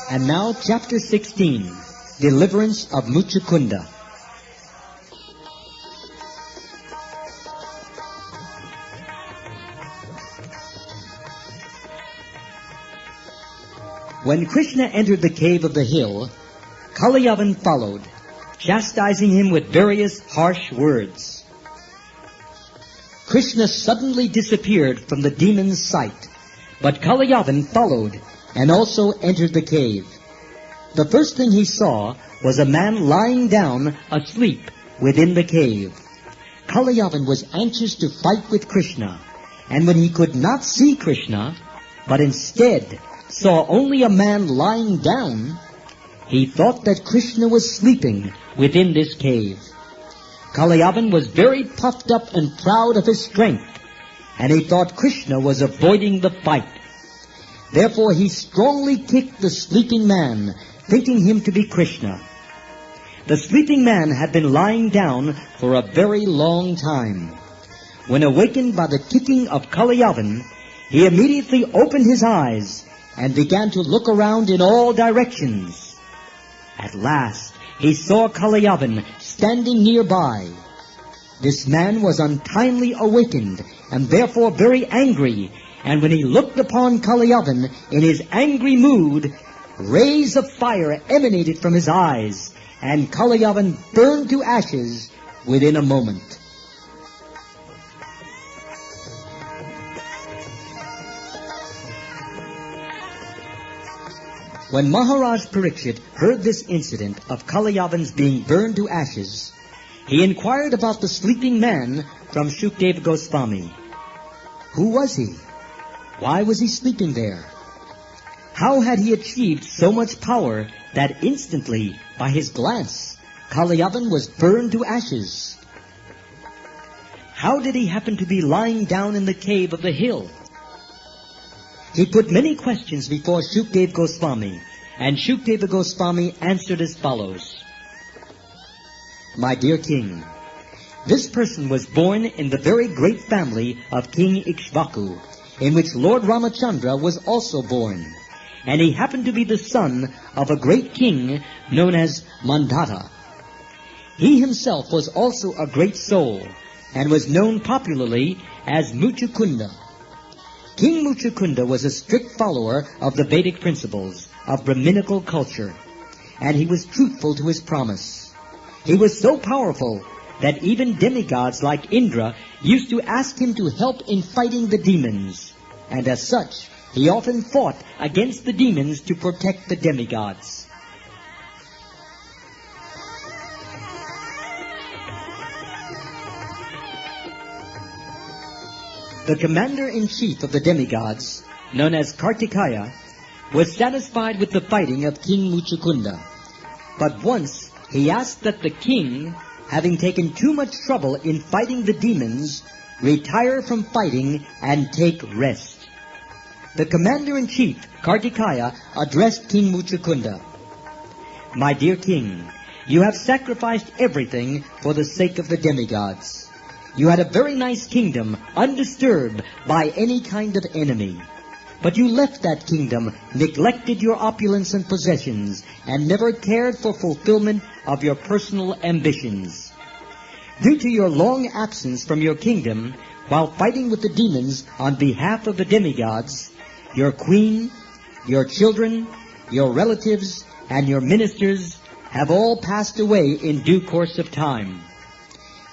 And now, Chapter 16, Deliverance of Mucukunda. When Krishna entered the cave of the hill, Kalayavan followed, chastising him with various harsh words. Krishna suddenly disappeared from the demon's sight, but Kalayavan followed and also entered the cave. The first thing he saw was a man lying down asleep within the cave. Kalayavan was anxious to fight with Krishna, and when he could not see Krishna, but instead saw only a man lying down, he thought that Krishna was sleeping within this cave. Kalayavan was very puffed up and proud of his strength, and he thought Krishna was avoiding the fight. Therefore he strongly kicked the sleeping man, thinking him to be Krishna. The sleeping man had been lying down for a very long time. When awakened by the kicking of Kalayavan, he immediately opened his eyes and began to look around in all directions. At last he saw Kalayavan standing nearby. This man was untimely awakened and therefore very angry, and when he looked upon Kalayavan in his angry mood, rays of fire emanated from his eyes, and Kalayavan burned to ashes within a moment. When Maharaj Parikshit heard this incident of Kalayavan's being burned to ashes, he inquired about the sleeping man from Shukdeva Goswami. Who was he? Why was he sleeping there? How had he achieved so much power that instantly, by his glance, Kalayavan was burned to ashes? How did he happen to be lying down in the cave of the hill? He put many questions before Shukdeva Goswami, and Shukdeva Goswami answered as follows. My dear king, this person was born in the very great family of King Ikshvaku, in which Lord Ramachandra was also born, and he happened to be the son of a great king known as Mandata. He himself was also a great soul, and was known popularly as Mucukunda. King Mucukunda was a strict follower of the Vedic principles of Brahminical culture, and he was truthful to his promise. He was so powerful that even demigods like Indra used to ask him to help in fighting the demons, and as such, he often fought against the demons to protect the demigods. The commander-in-chief of the demigods, known as Kartikeya, was satisfied with the fighting of King Mucukunda, but once he asked that the king, having taken too much trouble in fighting the demons, retire from fighting and take rest. The commander-in-chief, Kartikeya, addressed King Mucukunda. My dear king, you have sacrificed everything for the sake of the demigods. You had a very nice kingdom, undisturbed by any kind of enemy. But you left that kingdom, neglected your opulence and possessions, and never cared for fulfillment of your personal ambitions. Due to your long absence from your kingdom, while fighting with the demons on behalf of the demigods, your queen, your children, your relatives, and your ministers have all passed away in due course of time.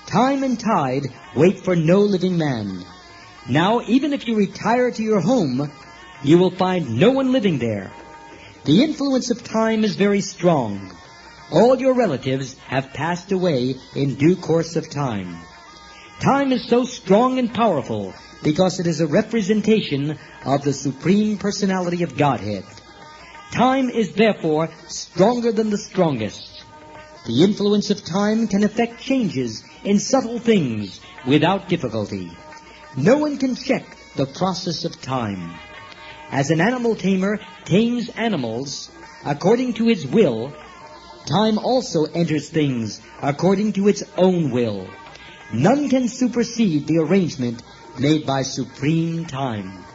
Time and tide wait for no living man. Now, even if you retire to your home, you will find no one living there. The influence of time is very strong. All your relatives have passed away in due course of time. Time is so strong and powerful because it is a representation of the Supreme Personality of Godhead. Time is therefore stronger than the strongest. The influence of time can effect changes in subtle things without difficulty. No one can check the process of time. As an animal tamer tames animals, according to its will, time also enters things according to its own will. None can supersede the arrangement made by supreme time.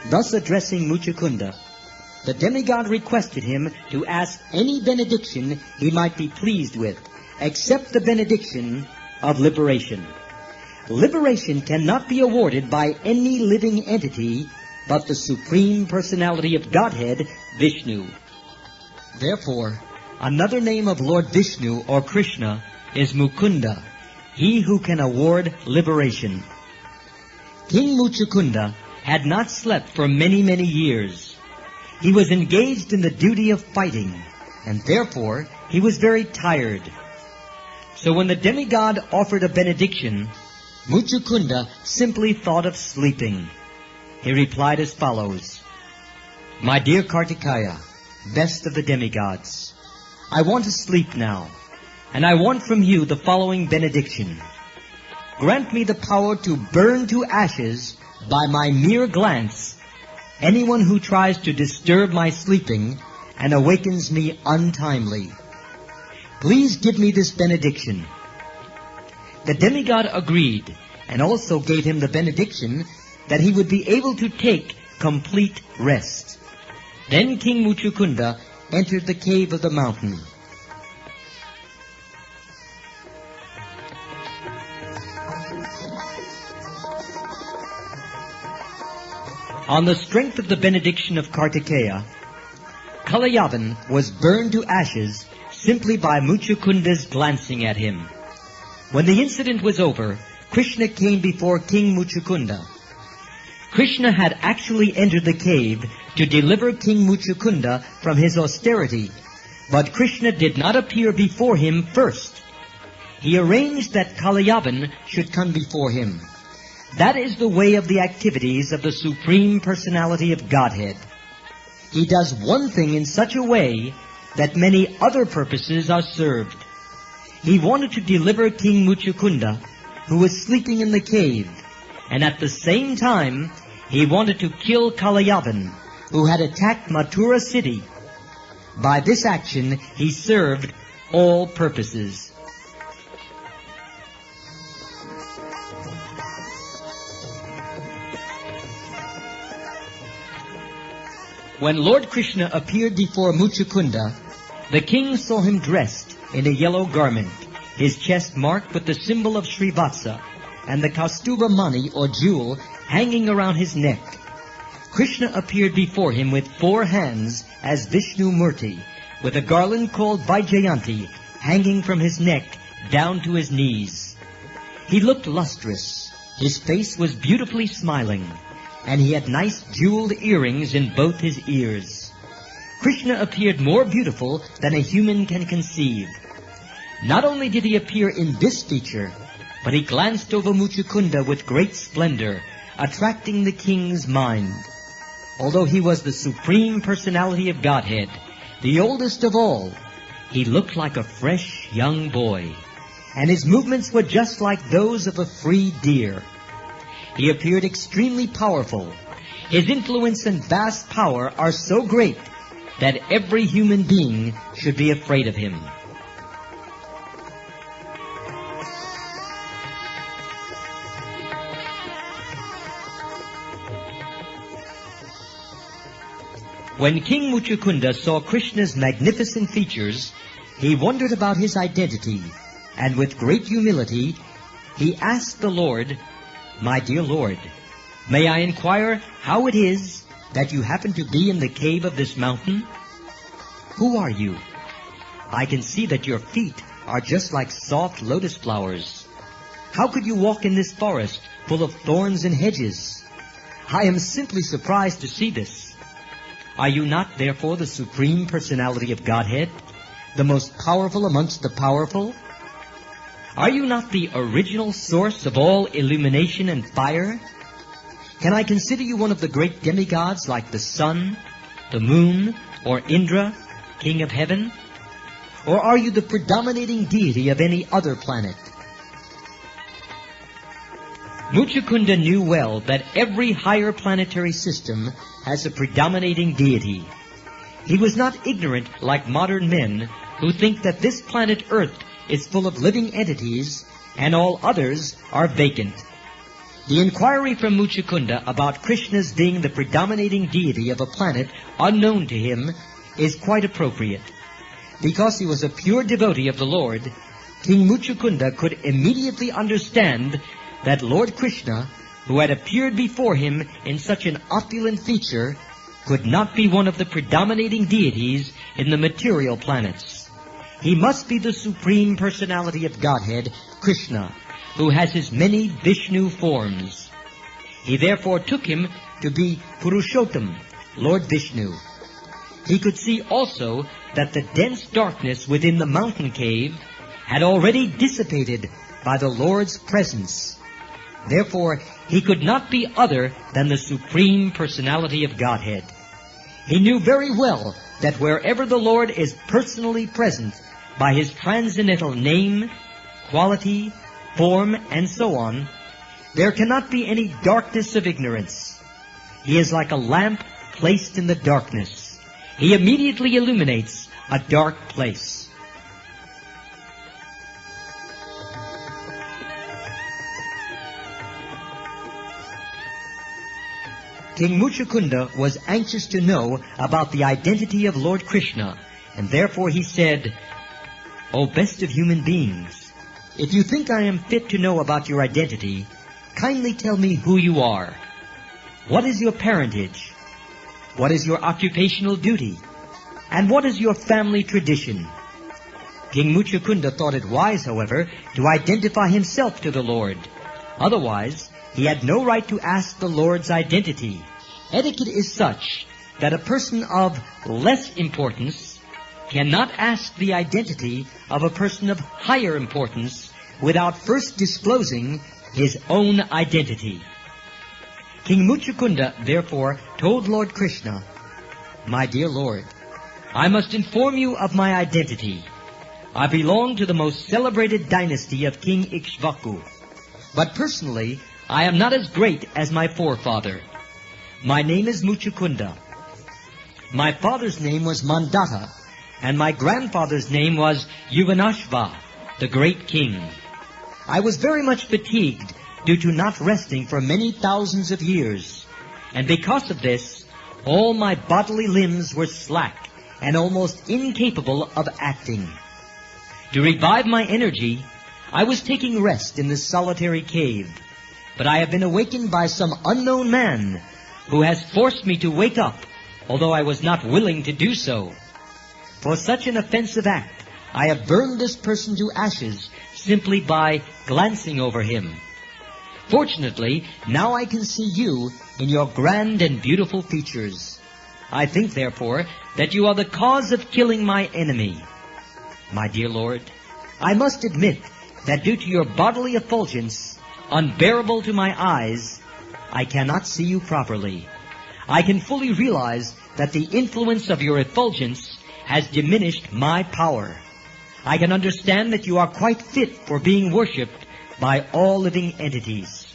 Thus addressing Mucukunda, the demigod requested him to ask any benediction he might be pleased with, except the benediction of liberation. Liberation cannot be awarded by any living entity but the Supreme Personality of Godhead, Vishnu. Therefore, another name of Lord Vishnu or Krishna is Mukunda, he who can award liberation. King Mucukunda had not slept for many, many years. He was engaged in the duty of fighting, and therefore he was very tired. So when the demigod offered a benediction, Mucukunda simply thought of sleeping. He replied as follows: "My dear Kartikaya, best of the demigods, I want to sleep now, and I want from you the following benediction. Grant me the power to burn to ashes by my mere glance anyone who tries to disturb my sleeping and awakens me untimely. Please give me this benediction." The demigod agreed, and also gave him the benediction that he would be able to take complete rest. Then King Mucukunda entered the cave of the mountain. On the strength of the benediction of Kartikeya, Kalayavan was burned to ashes simply by Mucukunda's glancing at him. When the incident was over, Krishna came before King Mucukunda. Krishna had actually entered the cave to deliver King Mucukunda from his austerity, but Krishna did not appear before him first. He arranged that Kalayavan should come before him. That is the way of the activities of the Supreme Personality of Godhead. He does one thing in such a way that many other purposes are served. He wanted to deliver King Mucukunda, who was sleeping in the cave, and at the same time he wanted to kill Kalayavan, who had attacked Mathura city. By this action he served all purposes. When Lord Krishna appeared before Mucukunda, the king saw him dressed in a yellow garment, his chest marked with the symbol of Srivatsa, and the Kaustubha mani or jewel hanging around his neck. Krishna appeared before him with 4 hands as Vishnu Murti, with a garland called Vaijayanti hanging from his neck down to his knees. He looked lustrous, his face was beautifully smiling, and he had nice jeweled earrings in both his ears. Krishna appeared more beautiful than a human can conceive. Not only did he appear in this feature, but he glanced over Mucukunda with great splendor, attracting the king's mind. Although he was the Supreme Personality of Godhead, the oldest of all, he looked like a fresh young boy, and his movements were just like those of a free deer. He appeared extremely powerful. His influence and vast power are so great that every human being should be afraid of him. When King Mucukunda saw Krishna's magnificent features, he wondered about his identity, and with great humility, he asked the Lord, "My dear Lord, may I inquire how it is that you happen to be in the cave of this mountain? Who are you? I can see that your feet are just like soft lotus flowers. How could you walk in this forest full of thorns and hedges? I am simply surprised to see this. Are you not therefore the Supreme Personality of Godhead, the most powerful amongst the powerful? Are you not the original source of all illumination and fire? Can I consider you one of the great demigods like the sun, the moon, or Indra, king of heaven? Or are you the predominating deity of any other planet?" Mucukunda knew well that every higher planetary system has a predominating deity. He was not ignorant like modern men who think that this planet Earth is full of living entities and all others are vacant. The inquiry from Mucukunda about Krishna's being the predominating deity of a planet unknown to him is quite appropriate. Because he was a pure devotee of the Lord, King Mucukunda could immediately understand that Lord Krishna, who had appeared before him in such an opulent feature, could not be one of the predominating deities in the material planets. He must be the Supreme Personality of Godhead, Krishna, who has his many Vishnu forms. He therefore took him to be Purushottam, Lord Vishnu. He could see also that the dense darkness within the mountain cave had already dissipated by the Lord's presence. Therefore, he could not be other than the Supreme Personality of Godhead. He knew very well that wherever the Lord is personally present by his transcendental name, quality, form, and so on, there cannot be any darkness of ignorance. He is like a lamp placed in the darkness. He immediately illuminates a dark place. King Mucukunda was anxious to know about the identity of Lord Krishna, and therefore he said, "O best of human beings, if you think I am fit to know about your identity, kindly tell me who you are. What is your parentage? What is your occupational duty? And what is your family tradition?" King Mucukunda thought it wise, however, to identify himself to the Lord. Otherwise, he had no right to ask the Lord's identity. Etiquette is such that a person of less importance cannot ask the identity of a person of higher importance without first disclosing his own identity. King Mucukunda therefore told Lord Krishna, "My dear Lord, I must inform you of my identity. I belong to the most celebrated dynasty of King Ikshvaku, but personally I am not as great as my forefather. My name is Mucukunda. My father's name was Mandata, and my grandfather's name was Yuvanashva, the great king. I was very much fatigued due to not resting for many thousands of years, and because of this, all my bodily limbs were slack and almost incapable of acting. To revive my energy, I was taking rest in this solitary cave, but I have been awakened by some unknown man who has forced me to wake up, although I was not willing to do so. For such an offensive act, I have burned this person to ashes simply by glancing over him. Fortunately, now I can see you in your grand and beautiful features. I think, therefore, that you are the cause of killing my enemy. My dear Lord, I must admit that due to your bodily effulgence, unbearable to my eyes, I cannot see you properly. I can fully realize that the influence of your effulgence has diminished my power. I can understand that you are quite fit for being worshipped by all living entities."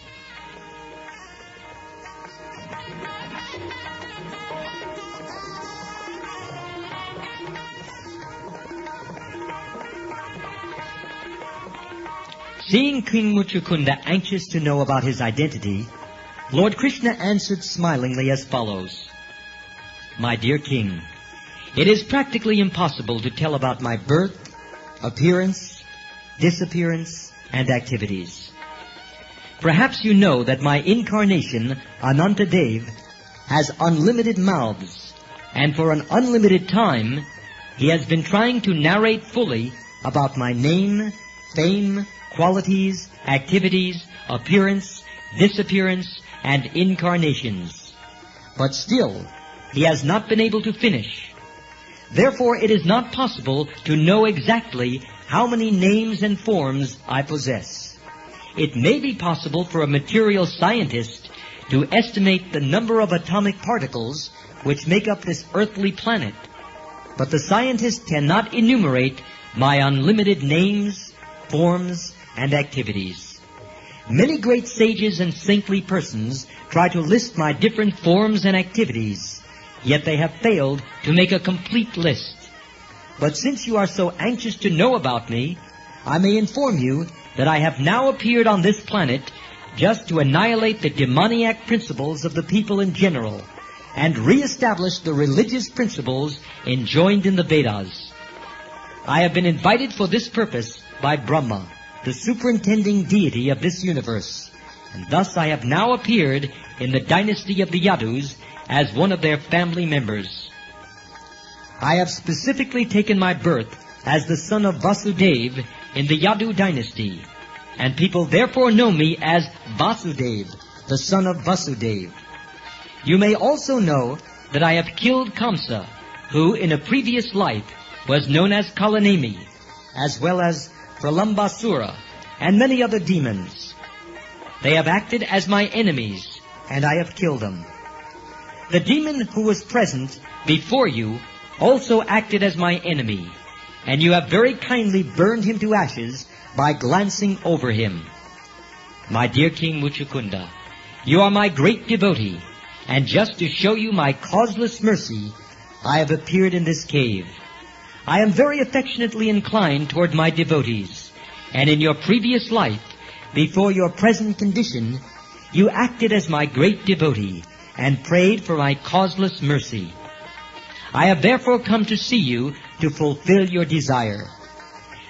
Seeing King Mucukunda anxious to know about his identity, Lord Krishna answered smilingly as follows, "My dear king, it is practically impossible to tell about my birth, appearance, disappearance, and activities. Perhaps you know that my incarnation, Anantadev, has unlimited mouths, and for an unlimited time, he has been trying to narrate fully about my name, fame, qualities, activities, appearance, disappearance, and incarnations. But still, he has not been able to finish. Therefore, it is not possible to know exactly how many names and forms I possess. It may be possible for a material scientist to estimate the number of atomic particles which make up this earthly planet, but the scientist cannot enumerate my unlimited names, forms, and activities. Many great sages and saintly persons try to list my different forms and activities, yet they have failed to make a complete list. But since you are so anxious to know about me, I may inform you that I have now appeared on this planet just to annihilate the demoniac principles of the people in general and re-establish the religious principles enjoined in the Vedas. I have been invited for this purpose by Brahma, the superintending deity of this universe, and thus I have now appeared in the dynasty of the Yadus as one of their family members. I have specifically taken my birth as the son of Vasudeva in the Yadu dynasty, and people therefore know me as Vasudeva, the son of Vasudeva. You may also know that I have killed Kamsa, who in a previous life was known as Kalanemi, as well as Pralambasura, and many other demons. They have acted as my enemies, and I have killed them. The demon who was present before you also acted as my enemy, and you have very kindly burned him to ashes by glancing over him. My dear King Mucukunda, you are my great devotee, and just to show you my causeless mercy, I have appeared in this cave. I am very affectionately inclined toward my devotees, and in your previous life, before your present condition, you acted as my great devotee and prayed for my causeless mercy. I have therefore come to see you to fulfill your desire.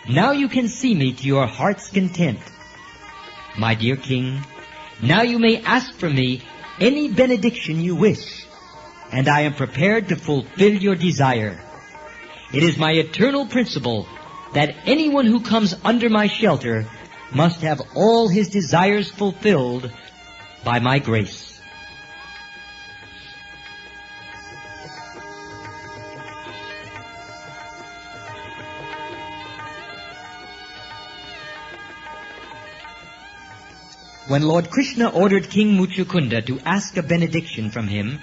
Now you can see me to your heart's content. My dear King, now you may ask from me any benediction you wish, and I am prepared to fulfill your desire. It is my eternal principle that anyone who comes under my shelter must have all his desires fulfilled by my grace. When Lord Krishna ordered King Mucukunda to ask a benediction from him,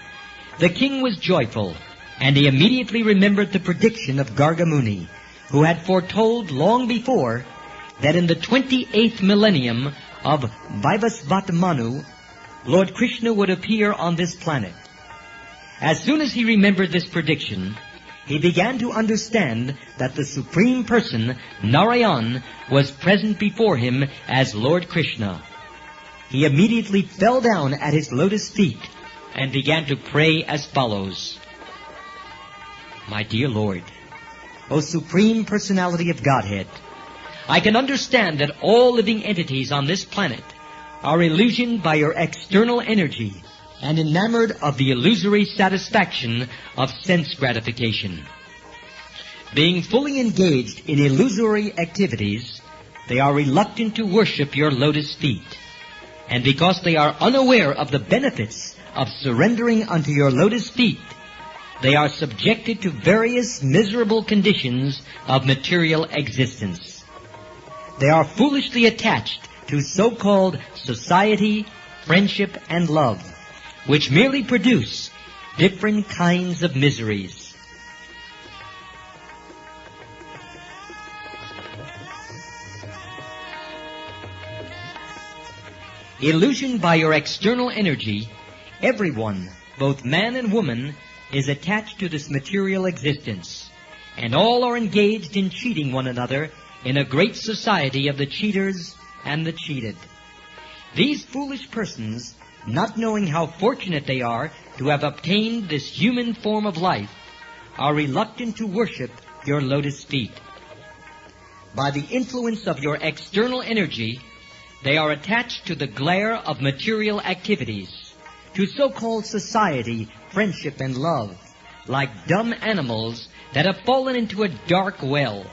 the king was joyful, and he immediately remembered the prediction of Garga Muni, who had foretold long before that in the 28th millennium of Vaivasvata Manu, Lord Krishna would appear on this planet. As soon as he remembered this prediction, he began to understand that the Supreme Person, Narayan, was present before him as Lord Krishna. He immediately fell down at his lotus feet and began to pray as follows. My dear Lord, O Supreme Personality of Godhead, I can understand that all living entities on this planet are illusioned by your external energy and enamored of the illusory satisfaction of sense gratification. Being fully engaged in illusory activities, they are reluctant to worship your lotus feet. And because they are unaware of the benefits of surrendering unto your lotus feet, they are subjected to various miserable conditions of material existence. They are foolishly attached to so-called society, friendship, and love, which merely produce different kinds of miseries. Illusioned by your external energy, everyone, both man and woman, is attached to this material existence, and all are engaged in cheating one another in a great society of the cheaters and the cheated. These foolish persons, not knowing how fortunate they are to have obtained this human form of life, are reluctant to worship your lotus feet. By the influence of your external energy, they are attached to the glare of material activities, to so-called society, friendship, and love, like dumb animals that have fallen into a dark well.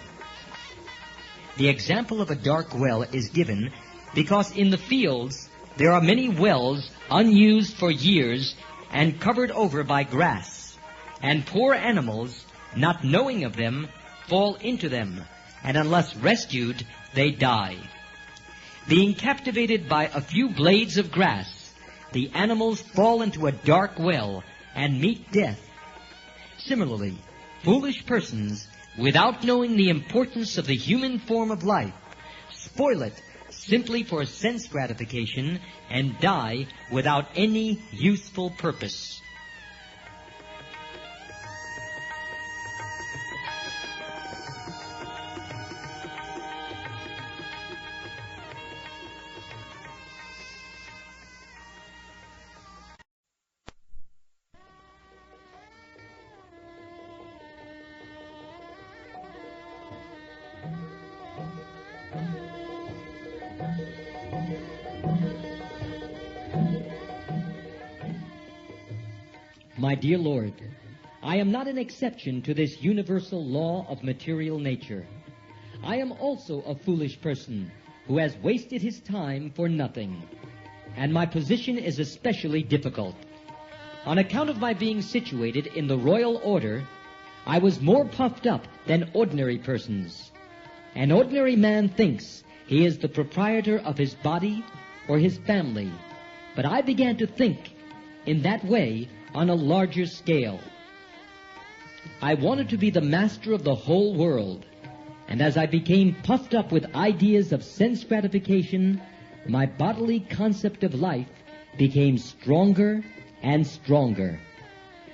The example of a dark well is given because in the fields there are many wells unused for years and covered over by grass, and poor animals, not knowing of them, fall into them, and unless rescued, they die. Being captivated by a few blades of grass, the animals fall into a dark well and meet death. Similarly, foolish persons, without knowing the importance of the human form of life, spoil it simply for sense gratification and die without any useful purpose. My dear Lord, I am not an exception to this universal law of material nature. I am also a foolish person who has wasted his time for nothing, and my position is especially difficult. On account of my being situated in the royal order, I was more puffed up than ordinary persons. An ordinary man thinks he is the proprietor of his body or his family, but I began to think in that way on a larger scale. I wanted to be the master of the whole world, and as I became puffed up with ideas of sense gratification, my bodily concept of life became stronger and stronger.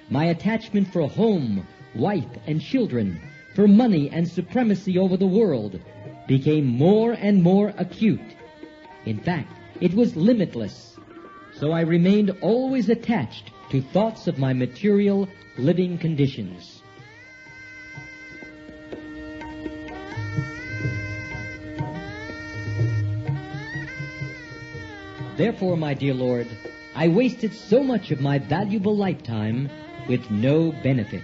My attachment for home, wife, and children, for money and supremacy over the world, became more and more acute. In fact, it was limitless. So I remained always attached to thoughts of my material living conditions. Therefore, my dear Lord, I wasted so much of my valuable lifetime with no benefit.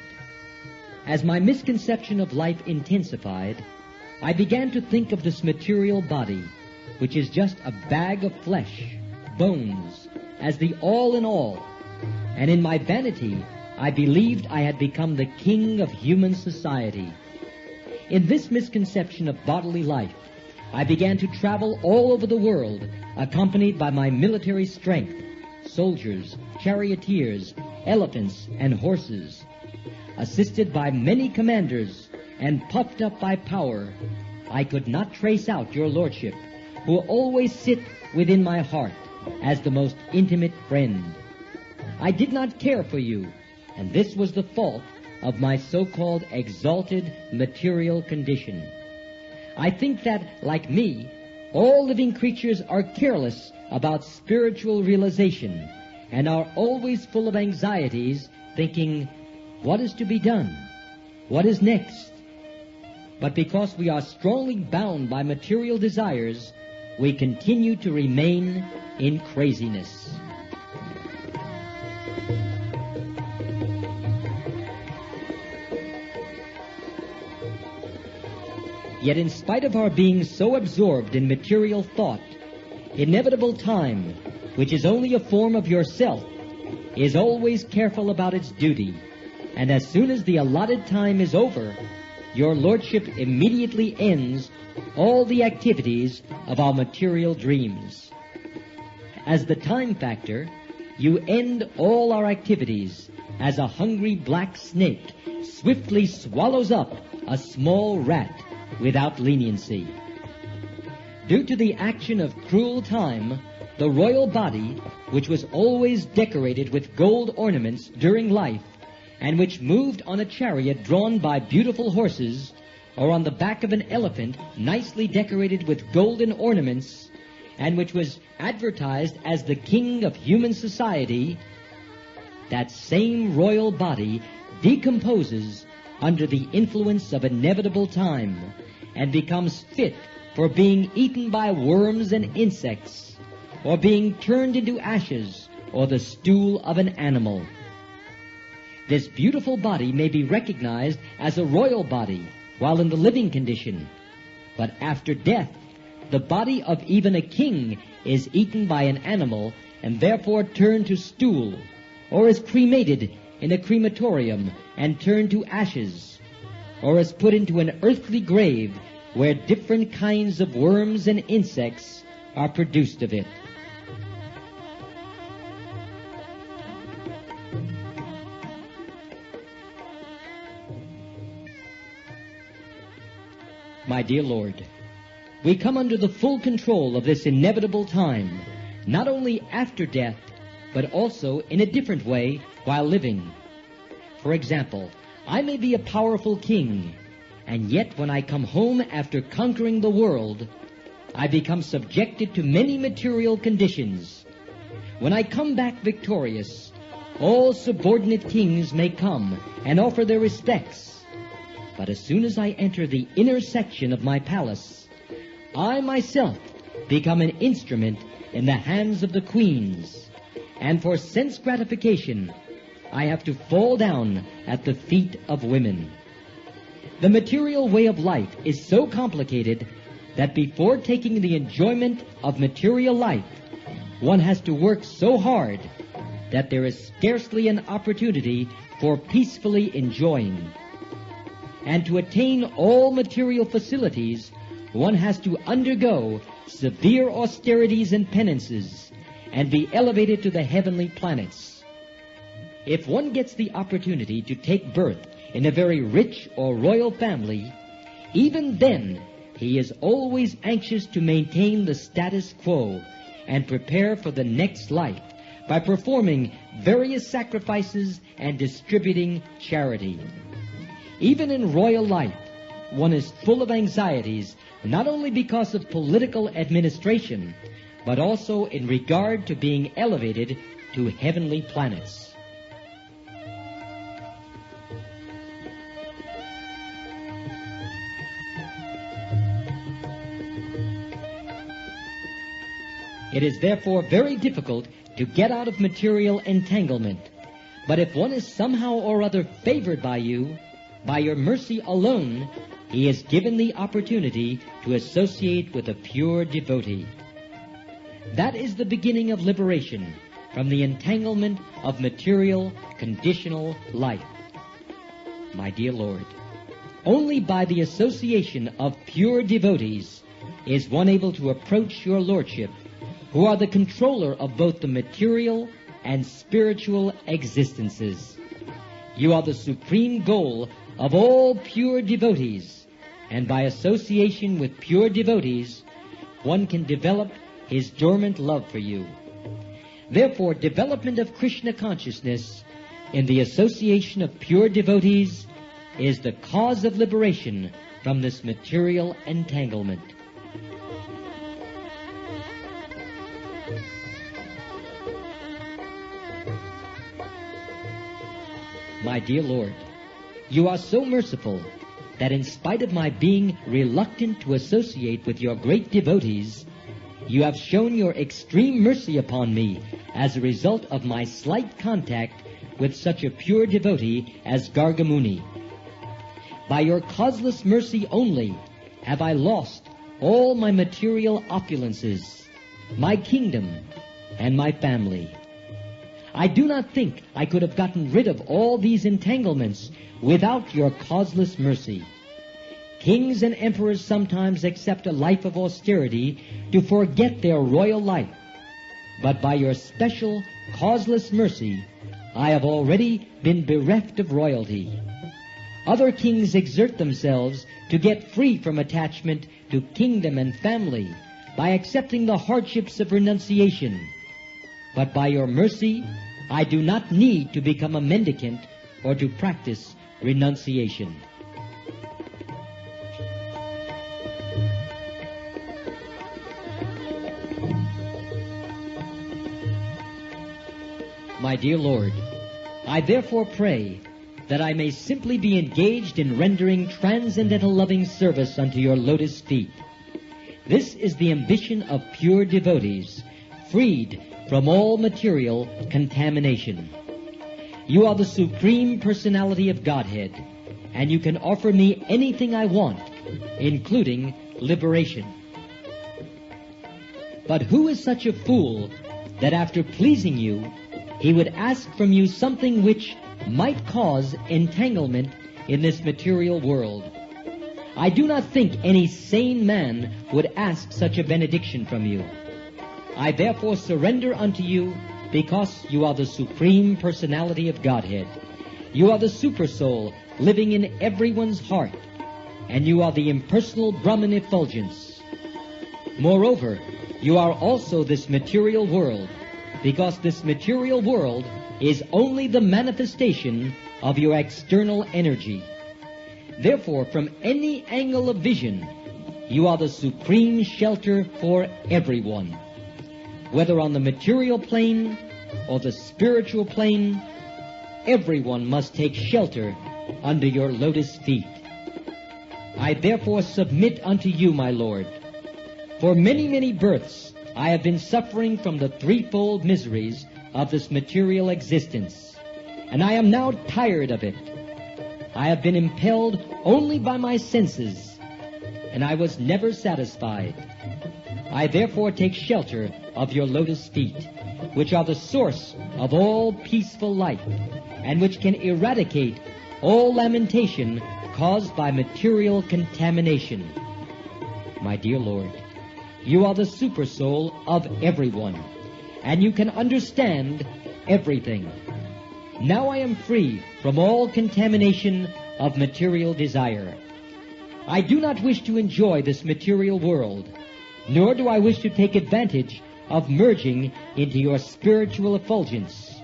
As my misconception of life intensified, I began to think of this material body, which is just a bag of flesh, bones, as the all in all, and in my vanity I believed I had become the king of human society. In this misconception of bodily life, I began to travel all over the world, accompanied by my military strength, soldiers, charioteers, elephants, and horses. Assisted by many commanders and puffed up by power, I could not trace out your lordship, who always sit within my heart as the most intimate friend. I did not care for you, and this was the fault of my so-called exalted material condition. I think that, like me, all living creatures are careless about spiritual realization and are always full of anxieties, thinking, what is to be done? What is next? But because we are strongly bound by material desires, we continue to remain in craziness. Yet in spite of our being so absorbed in material thought, inevitable time, which is only a form of yourself, is always careful about its duty, and as soon as the allotted time is over, your lordship immediately ends all the activities of our material dreams. As the time factor, you end all our activities as a hungry black snake swiftly swallows up a small rat without leniency. Due to the action of cruel time, the royal body, which was always decorated with gold ornaments during life, and which moved on a chariot drawn by beautiful horses, or on the back of an elephant nicely decorated with golden ornaments, and which was advertised as the king of human society, that same royal body decomposes under the influence of inevitable time and becomes fit for being eaten by worms and insects, or being turned into ashes or the stool of an animal. This beautiful body may be recognized as a royal body while in the living condition, but after death, the body of even a king is eaten by an animal and therefore turned to stool, or is cremated in a crematorium and turned to ashes, or is put into an earthly grave where different kinds of worms and insects are produced of it. My dear Lord, we come under the full control of this inevitable time, not only after death, but also in a different way while living. For example, I may be a powerful king, and yet when I come home after conquering the world, I become subjected to many material conditions. When I come back victorious, all subordinate kings may come and offer their respects. But as soon as I enter the inner section of my palace, I myself become an instrument in the hands of the queens, and for sense gratification, I have to fall down at the feet of women. The material way of life is so complicated that before taking the enjoyment of material life, one has to work so hard that there is scarcely an opportunity for peacefully enjoying. And to attain all material facilities, one has to undergo severe austerities and penances and be elevated to the heavenly planets. If one gets the opportunity to take birth in a very rich or royal family, even then he is always anxious to maintain the status quo and prepare for the next life by performing various sacrifices and distributing charity. Even in royal life, one is full of anxieties, not only because of political administration, but also in regard to being elevated to heavenly planets. It is therefore very difficult to get out of material entanglement. But if one is somehow or other favored by you, by your mercy alone, he is given the opportunity to associate with a pure devotee. That is the beginning of liberation from the entanglement of material, conditional life. My dear Lord, only by the association of pure devotees is one able to approach your Lordship, who are the controller of both the material and spiritual existences. You are the supreme goal of all pure devotees, and by association with pure devotees, one can develop his dormant love for you. Therefore, development of Krishna consciousness in the association of pure devotees is the cause of liberation from this material entanglement. My dear Lord, you are so merciful that in spite of my being reluctant to associate with your great devotees, you have shown your extreme mercy upon me as a result of my slight contact with such a pure devotee as Gargamuni. By your causeless mercy only have I lost all my material opulences, my kingdom, and my family. I do not think I could have gotten rid of all these entanglements without your causeless mercy. Kings and emperors sometimes accept a life of austerity to forget their royal life. But by your special, causeless mercy, I have already been bereft of royalty. Other kings exert themselves to get free from attachment to kingdom and family by accepting the hardships of renunciation. But by your mercy, I do not need to become a mendicant or to practice renunciation. My dear Lord, I therefore pray that I may simply be engaged in rendering transcendental loving service unto your lotus feet. This is the ambition of pure devotees, freed from all material contamination. You are the Supreme Personality of Godhead, and you can offer me anything I want, including liberation. But who is such a fool that after pleasing you, he would ask from you something which might cause entanglement in this material world? I do not think any sane man would ask such a benediction from you. I therefore surrender unto you because you are the Supreme Personality of Godhead. You are the Supersoul living in everyone's heart, and you are the impersonal Brahman effulgence. Moreover, you are also this material world, because this material world is only the manifestation of your external energy. Therefore, from any angle of vision, you are the supreme shelter for everyone. Whether on the material plane or the spiritual plane, everyone must take shelter under your lotus feet. I therefore submit unto you, my Lord. For many, many births I have been suffering from the threefold miseries of this material existence, and I am now tired of it. I have been impelled only by my senses, and I was never satisfied. I therefore take shelter of your lotus feet, which are the source of all peaceful life, and which can eradicate all lamentation caused by material contamination. My dear Lord, you are the super soul of everyone, and you can understand everything. Now I am free from all contamination of material desire. I do not wish to enjoy this material world, nor do I wish to take advantage of merging into your spiritual effulgence,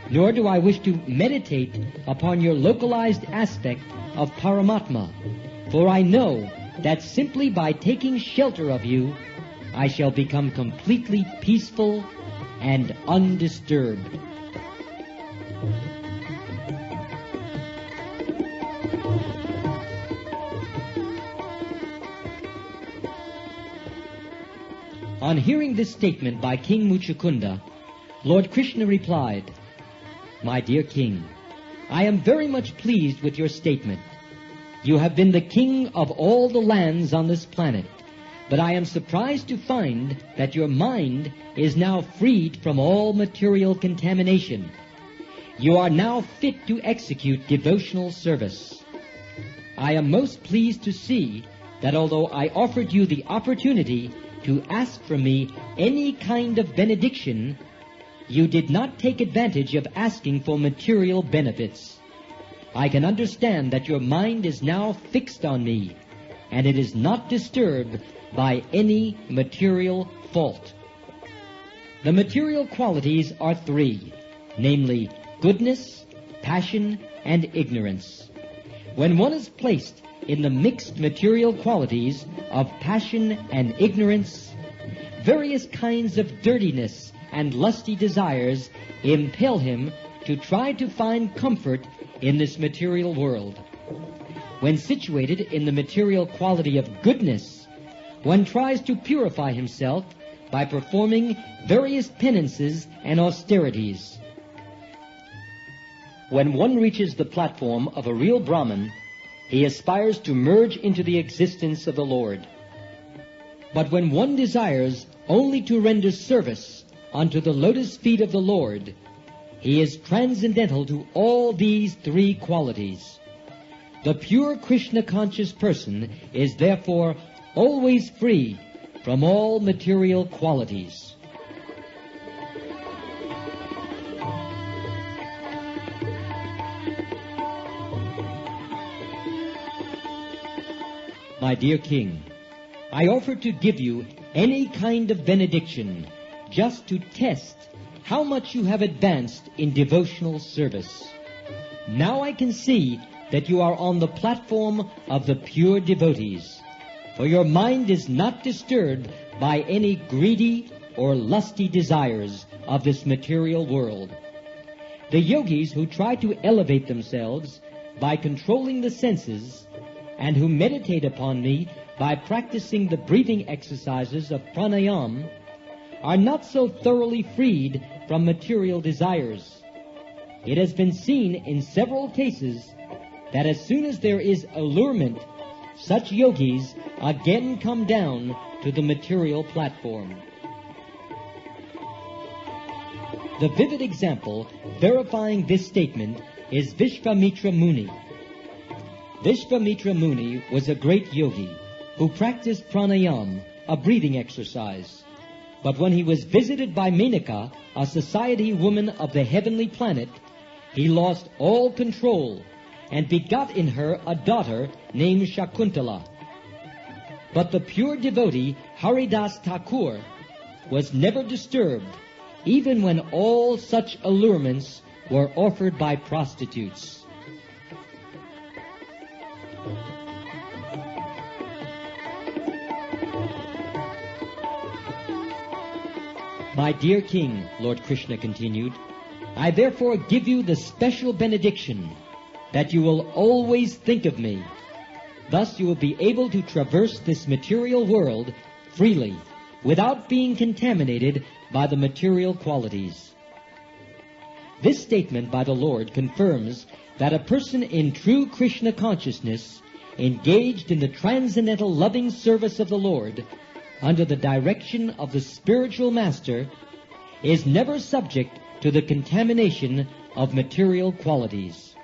nor do I wish to meditate upon your localized aspect of Paramatma, for I know that simply by taking shelter of you, I shall become completely peaceful and undisturbed. On hearing this statement by King Mucukunda, Lord Krishna replied, My dear King, I am very much pleased with your statement. You have been the king of all the lands on this planet, but I am surprised to find that your mind is now freed from all material contamination. You are now fit to execute devotional service. I am most pleased to see that although I offered you the opportunity to ask from me any kind of benediction, you did not take advantage of asking for material benefits. I can understand that your mind is now fixed on me, and it is not disturbed by any material fault. The material qualities are three, namely goodness, passion, and ignorance. When one is placed in the mixed material qualities of passion and ignorance, various kinds of dirtiness and lusty desires impel him to try to find comfort in this material world. When situated in the material quality of goodness, one tries to purify himself by performing various penances and austerities. When one reaches the platform of a real Brahmin, he aspires to merge into the existence of the Lord. But when one desires only to render service unto the lotus feet of the Lord, he is transcendental to all these three qualities. The pure Krishna-conscious person is therefore always free from all material qualities. My dear King, I offer to give you any kind of benediction just to test how much you have advanced in devotional service. Now I can see that you are on the platform of the pure devotees, for your mind is not disturbed by any greedy or lusty desires of this material world. The yogis who try to elevate themselves by controlling the senses and who meditate upon me by practicing the breathing exercises of pranayama are not so thoroughly freed from material desires. It has been seen in several cases that as soon as there is allurement, such yogis again come down to the material platform. The vivid example verifying this statement is Vishvamitra Muni. Vishvamitra Muni was a great yogi who practiced pranayama, a breathing exercise. But when he was visited by Menaka, a society woman of the heavenly planet, he lost all control and begot in her a daughter named Shakuntala. But the pure devotee Haridas Thakur was never disturbed, even when all such allurements were offered by prostitutes. My dear King, Lord Krishna continued, I therefore give you the special benediction that you will always think of me. Thus you will be able to traverse this material world freely, without being contaminated by the material qualities. This statement by the Lord confirms that a person in true Krishna consciousness, engaged in the transcendental loving service of the Lord, under the direction of the spiritual master, is never subject to the contamination of material qualities.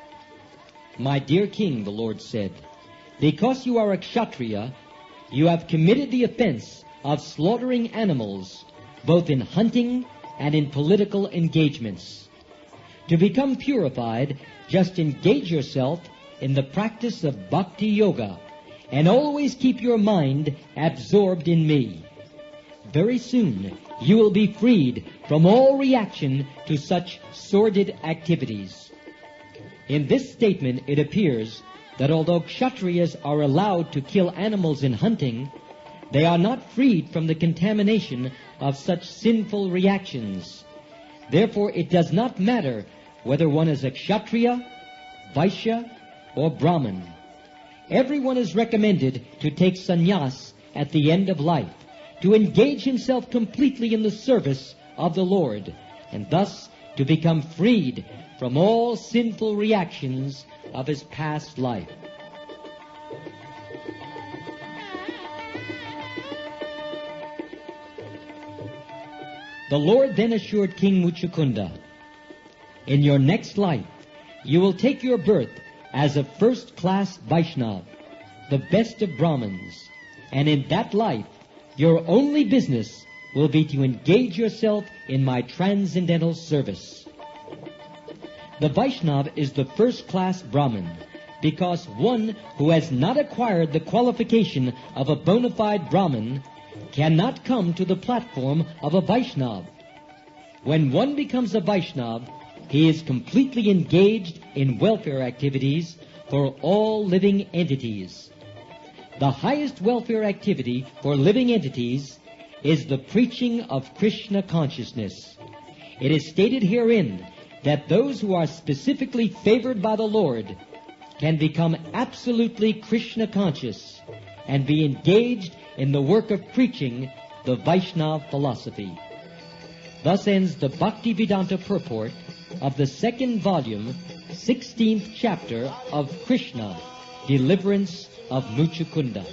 My dear King, the Lord said, because you are a Kshatriya, you have committed the offense of slaughtering animals, both in hunting and in political engagements. To become purified, just engage yourself in the practice of bhakti yoga, and always keep your mind absorbed in me. Very soon you will be freed from all reaction to such sordid activities. In this statement it appears that although Kshatriyas are allowed to kill animals in hunting, they are not freed from the contamination of such sinful reactions. Therefore it does not matter whether one is a Kshatriya, Vaishya, or Brahmin. Everyone is recommended to take sannyas at the end of life, to engage himself completely in the service of the Lord, and thus to become freed from all sinful reactions of his past life. The Lord then assured King Mucukunda, in your next life, you will take your birth as a first-class Vaishnava, the best of Brahmins, and in that life, your only business will be to engage yourself in my transcendental service. The Vaishnava is the first-class Brahmin, because one who has not acquired the qualification of a bona fide Brahmin cannot come to the platform of a Vaishnava. When one becomes a Vaishnava, he is completely engaged in welfare activities for all living entities. The highest welfare activity for living entities is the preaching of Krishna consciousness. It is stated herein that those who are specifically favored by the Lord can become absolutely Krishna conscious and be engaged in the work of preaching the Vaishnava philosophy. Thus ends the Bhaktivedanta purport of the second volume, 16th chapter of Krishna, Deliverance of Mucukunda.